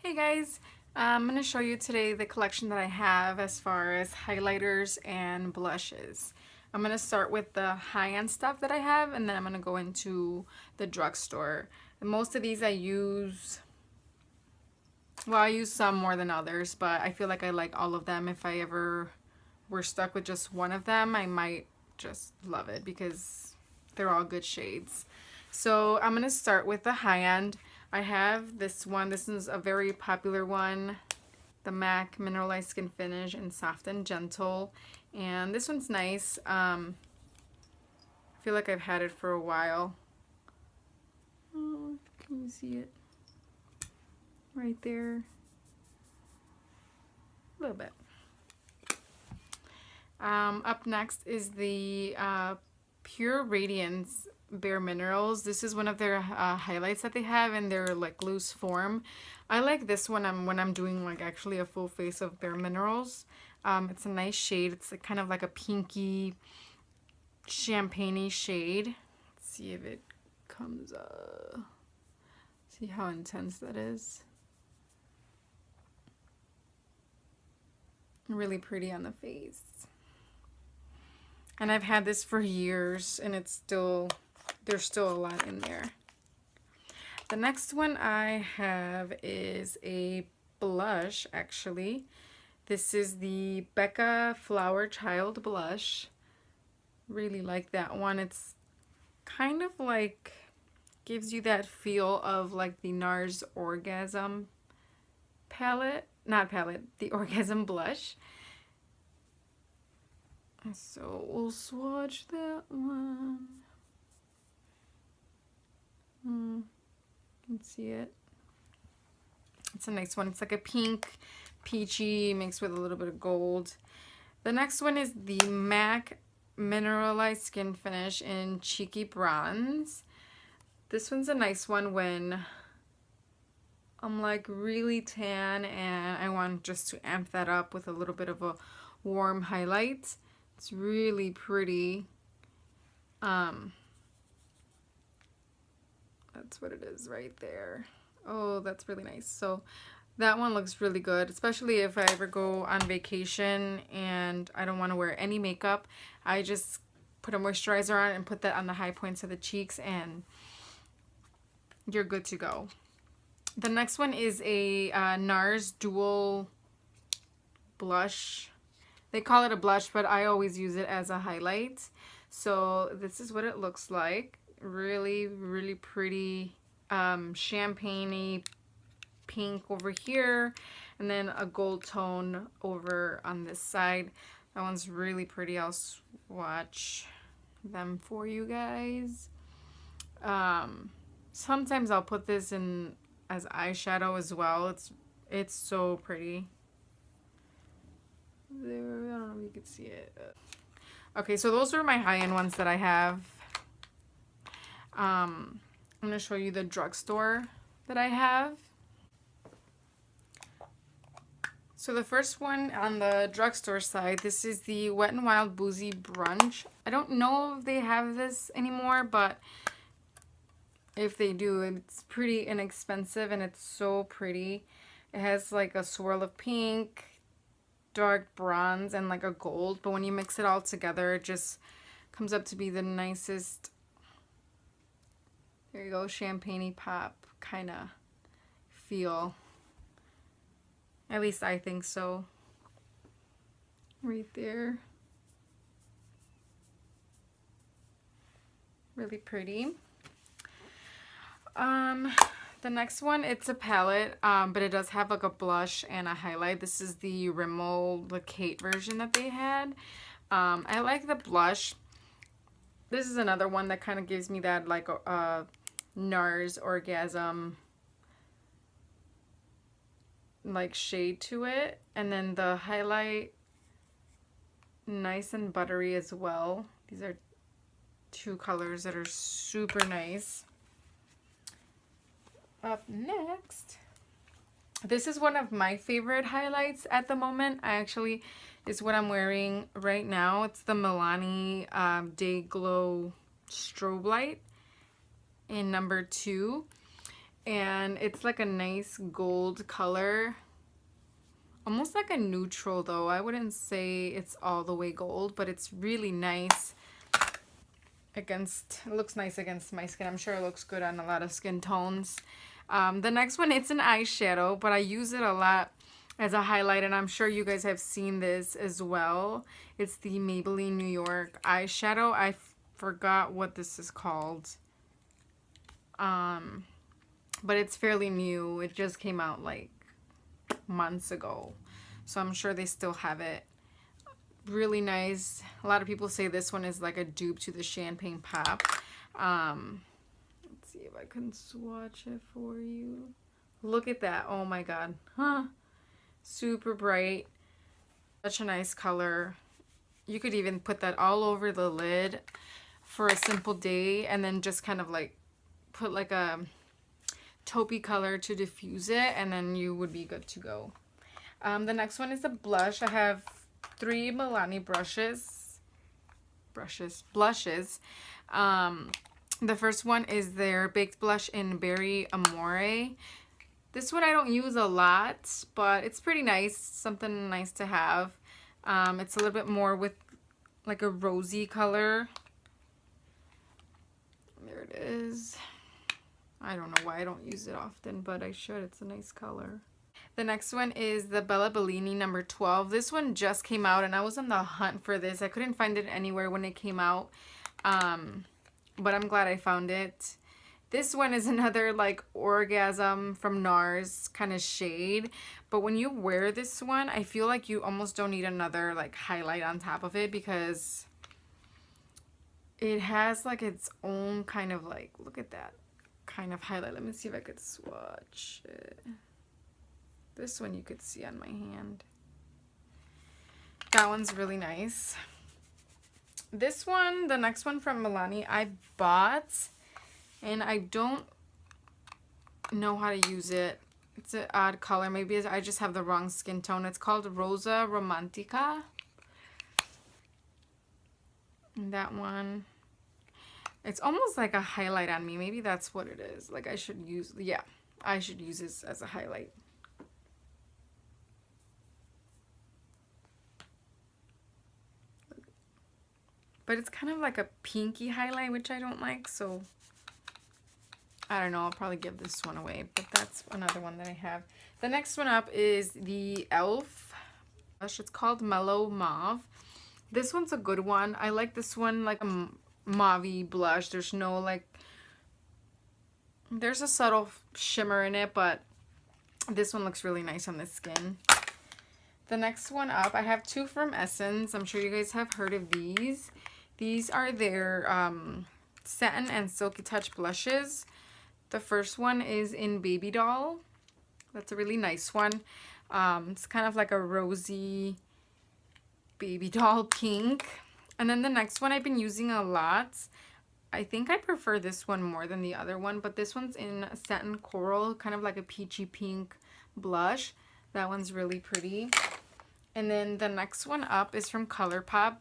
Hey guys, I'm going to show you today the collection that I have as far as highlighters and blushes. I'm going to start with the high-end stuff that I have, and then I'm going to go into the drugstore. And most of these I use, well, I use some more than others, but I feel like I like all of them. If I ever were stuck with just one of them, I might just love it because they're all good shades. So I'm going to start with the high-end. I have this one. This is a very popular one, the MAC Mineralized Skin Finish in Soft and Gentle. And this one's nice. I feel like I've had it for a while. Oh, can you see it? Right there. A little bit. Up next is the Pure Radiance Bare Minerals. This is one of their highlights that they have in their like loose form. I like this one when I'm doing like actually a full face of Bare Minerals. It's a nice shade. It's like, kind of like a pinky champagne-y shade. Let's see if it comes up. See how intense that is. Really pretty on the face. And I've had this for years and it's still, there's still a lot in there. The next one I have is a blush, actually. This is the Becca Flower Child blush. Really like that one. It's kind of like, gives you that feel of like the NARS Orgasm palette. Not palette, the Orgasm blush. So we'll swatch that one. You can see it. It's a nice one. It's like a pink, peachy mixed with a little bit of gold. The next one is the MAC Mineralized Skin Finish in Cheeky Bronze. This one's a nice one when I'm like really tan and I want just to amp that up with a little bit of a warm highlight. It's really pretty. That's what it is right there. Oh, that's really nice. So that one looks really good, especially if I ever go on vacation and I don't want to wear any makeup. I just put a moisturizer on and put that on the high points of the cheeks and you're good to go. The next one is a NARS Dual Blush. They call it a blush, but I always use it as a highlight. So this is what it looks like. Really, really pretty champagne-y pink over here, and then a gold tone over on this side. That one's really pretty. I'll swatch them for you guys. Sometimes I'll put this in as eyeshadow as well. It's so pretty. There, I don't know if you can see it. Okay, so those are my high-end ones that I have. I'm going to show you the drugstore that I have. So the first one on the drugstore side, this is the Wet n Wild Boozy Brunch. I don't know if they have this anymore, but if they do, it's pretty inexpensive and it's so pretty. It has like a swirl of pink, dark bronze, and like a gold, but when you mix it all together, it just comes up to be the nicest, there you go, champagne-y pop kind of feel. At least I think so. Right there. Really pretty. The next one, it's a palette, but it does have like a blush and a highlight. This is the Rimmel, the Kate version that they had. I like the blush. This is another one that kind of gives me that like NARS Orgasm like shade to it. And then the highlight, nice and buttery as well. These are two colors that are super nice. Up next, this is one of my favorite highlights at the moment. Is what I'm wearing right now. It's the Milani Day Glow Strobe Light in number 2. And it's like a nice gold color. Almost like a neutral though. I wouldn't say it's all the way gold, but it's really nice against, it looks nice against my skin. I'm sure it looks good on a lot of skin tones. The next one, it's an eyeshadow, but I use it a lot as a highlight, and I'm sure you guys have seen this as well. It's the Maybelline New York eyeshadow. I forgot what this is called. But it's fairly new. It just came out like months ago, so I'm sure they still have it. Really nice. A lot of people say this one is like a dupe to the Champagne Pop. Let's see if I can swatch it for you. Look at that. Oh my god. Huh? Super bright. Such a nice color. You could even put that all over the lid for a simple day, and then just kind of like put like a taupey color to diffuse it, and then you would be good to go. The next one is a blush. I have 3 Milani blushes. The first one is their Baked Blush in Berry Amore. This one I don't use a lot, but it's pretty nice. Something nice to have. It's a little bit more with like a rosy color. There it is. I don't know why I don't use it often, but I should. It's a nice color. The next one is the Bella Bellini number 12. This one just came out, and I was on the hunt for this. I couldn't find it anywhere when it came out, but I'm glad I found it. This one is another like Orgasm from NARS kind of shade, but when you wear this one, I feel like you almost don't need another like highlight on top of it, because it has like its own kind of like, look at that kind of highlight. Let me see if I could swatch it. This one you could see on my hand. That one's really nice. This one, the next one from Milani, I bought, and I don't know how to use it. It's an odd color. Maybe I just have the wrong skin tone. It's called Rosa Romantica. And that one, it's almost like a highlight on me. Maybe that's what it is. Like I should use, yeah, I should use this as a highlight. But it's kind of like a pinky highlight, which I don't like, so I don't know. I'll probably give this one away, but that's another one that I have. The next one up is the e.l.f. blush. It's called Mellow Mauve. This one's a good one. I like this one, like a mauve-y blush. There's no like, there's a subtle shimmer in it, but this one looks really nice on the skin. The next one up, I have 2 from Essence. I'm sure you guys have heard of these. These are their Satin and Silky Touch blushes. The first one is in Baby Doll. That's a really nice one. It's kind of like a rosy baby doll pink. And then the next one I've been using a lot. I think I prefer this one more than the other one, but this one's in Satin Coral, kind of like a peachy pink blush. That one's really pretty. And then the next one up is from ColourPop.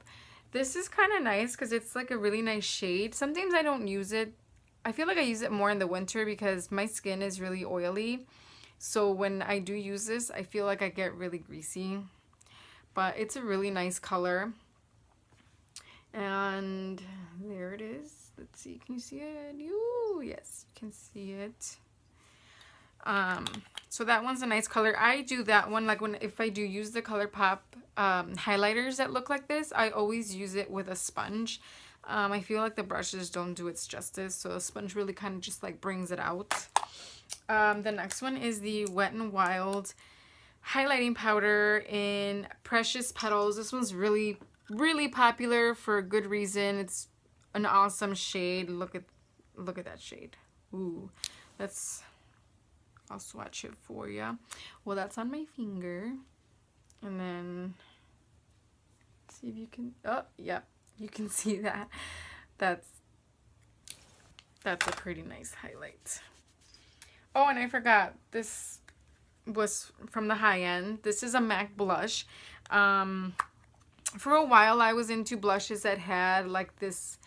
This is kind of nice because it's like a really nice shade. Sometimes I don't use it. I feel like I use it more in the winter because my skin is really oily. So when I do use this, I feel like I get really greasy. But it's a really nice color. And there it is. Let's see. Can you see it? Ooh, yes, you can see it. So that one's a nice color. I do that one like if I do use the ColourPop highlighters that look like this, I always use it with a sponge. I feel like the brushes don't do its justice, so a sponge really kind of just like brings it out. The next one is the Wet n Wild highlighting powder in Precious Petals. This one's really popular for a good reason. It's an awesome shade. Look at that shade. Ooh, I'll swatch it for you. Well, that's on my finger. And then, see if you can, oh, yeah, you can see that. That's a pretty nice highlight. Oh, and I forgot, this was from the high end. This is a MAC blush. For a while, I was into blushes that had like this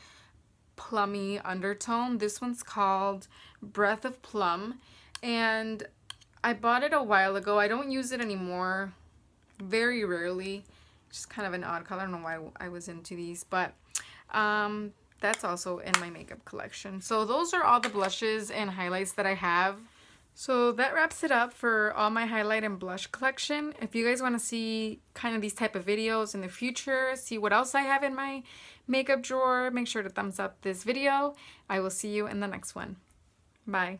plummy undertone. This one's called Breath of Plum. And I bought it a while ago. I don't use it anymore. Very rarely. Just kind of an odd color. I don't know why I was into these, but that's also in my makeup collection. So those are all the blushes and highlights that I have. So that wraps it up for all my highlight and blush collection. If you guys want to see kind of these type of videos in the future, see what else I have in my makeup drawer, make sure to thumbs up this video. I will see you in the next one. Bye.